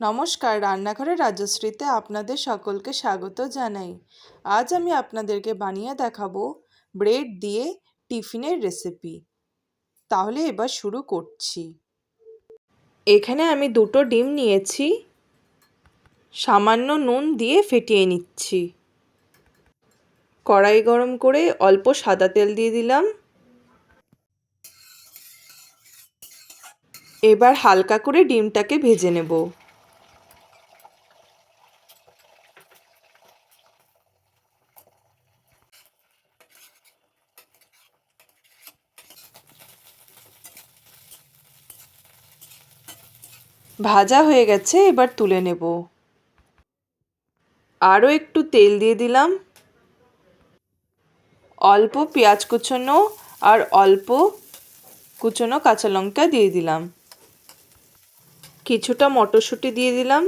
নমস্কার, রান্নাঘরে রাজশ্রীতে আপনাদের সকলকে স্বাগত জানাই। আজ আমি আপনাদেরকে বানিয়ে দেখাবো ব্রেড দিয়ে টিফিনের রেসিপি। তাহলে এবার শুরু করছি। এখানে আমি 2টো ডিম নিয়েছি, সামান্য নুন দিয়ে ফেটিয়ে নিচ্ছি। কড়াই গরম করে অল্প সাদা তেল দিয়ে দিলাম। এবার হালকা করে ডিমটাকে ভেজে নেব। ভাজা হয়ে গেছে, এবার তুলে নেব। আরও একটু তেল দিয়ে দিলাম। অল্প পেঁয়াজ কুচনো আর অল্প কুচনো কাঁচা লঙ্কা দিয়ে দিলাম। কিছুটা মটরশুঁটি দিয়ে দিলাম।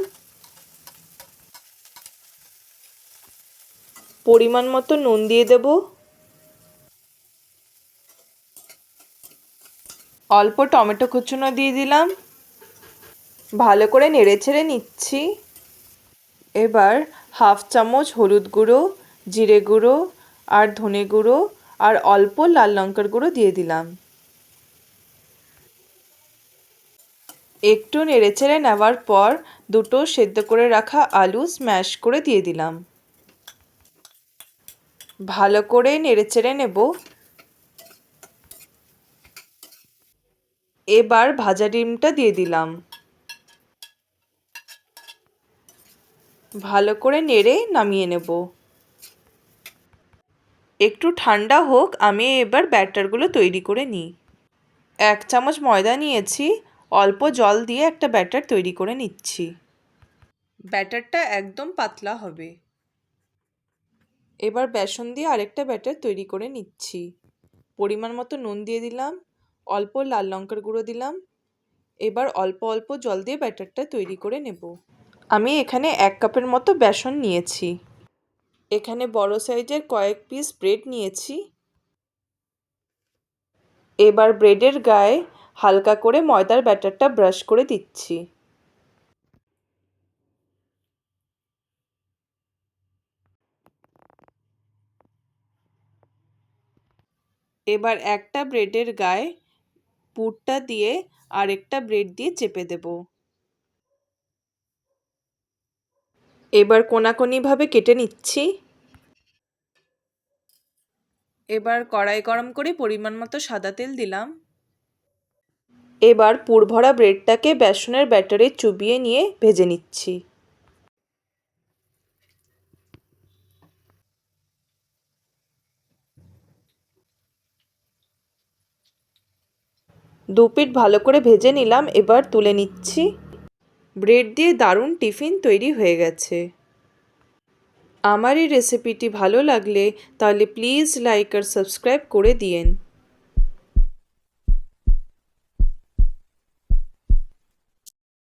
পরিমাণ মতো নুন দিয়ে দেব। অল্প টমেটো কুচনো দিয়ে দিলাম। ভালো করে নেড়েচেড়ে নিচ্ছি। এবার হাফ চামচ হলুদ গুঁড়ো, জিরে গুঁড়ো আর ধনে গুঁড়ো আর অল্প লাল লঙ্কার গুঁড়ো দিয়ে দিলাম। একটু নেড়েচেড়ে নেওয়ার পর 2টো সেদ্ধ করে রাখা আলু স্ম্যাশ করে দিয়ে দিলাম। ভালো করে নেড়েচেড়ে নেব। এবার ভাজা ডিমটা দিয়ে দিলাম। ভালো করে নেড়ে নামিয়ে নেব। একটু ঠান্ডা হোক, আমি এবার ব্যাটারগুলো তৈরি করে নিই। 1 চামচ ময়দা নিয়েছি, অল্প জল দিয়ে একটা ব্যাটার তৈরি করে নিচ্ছি। ব্যাটারটা একদম পাতলা হবে। এবার বেসন দিয়ে আরেকটা ব্যাটার তৈরি করে নিচ্ছি। পরিমাণ মতো নুন দিয়ে দিলাম, অল্প লাল লঙ্কার গুঁড়ো দিলাম। এবার অল্প অল্প জল দিয়ে ব্যাটারটা তৈরি করে নেব। আমি এখানে 1 কাপের মতো বেসন নিয়েছি। এখানে বড় সাইজের কয়েক পিস ব্রেড নিয়েছি। এবার ব্রেডের গায়ে হালকা করে ময়দার ব্যাটারটা ব্রাশ করে দিচ্ছি। এবার একটা ব্রেডের গায়ে পুরটা দিয়ে আরেকটা ব্রেড দিয়ে চেপে দেব। এবার কোনাকুনিভাবে কেটে নিচ্ছি। এবার কড়াই গরম করে পরিমাণ মতো সাদা তেল দিলাম। এবার পুরভরা ব্রেডটাকে বেসনের ব্যাটারে চুবিয়ে নিয়ে ভেজে নিচ্ছি। দুপিঠ ভালো করে ভেজে নিলাম, এবার তুলে নিচ্ছি। ব্রেড দিয়ে দারুণ টিফিন তৈরি হয়ে গেছে। আমার এই রেসিপিটি ভালো লাগলে তাহলে প্লিজ লাইক আর সাবস্ক্রাইব করে দিয়েন।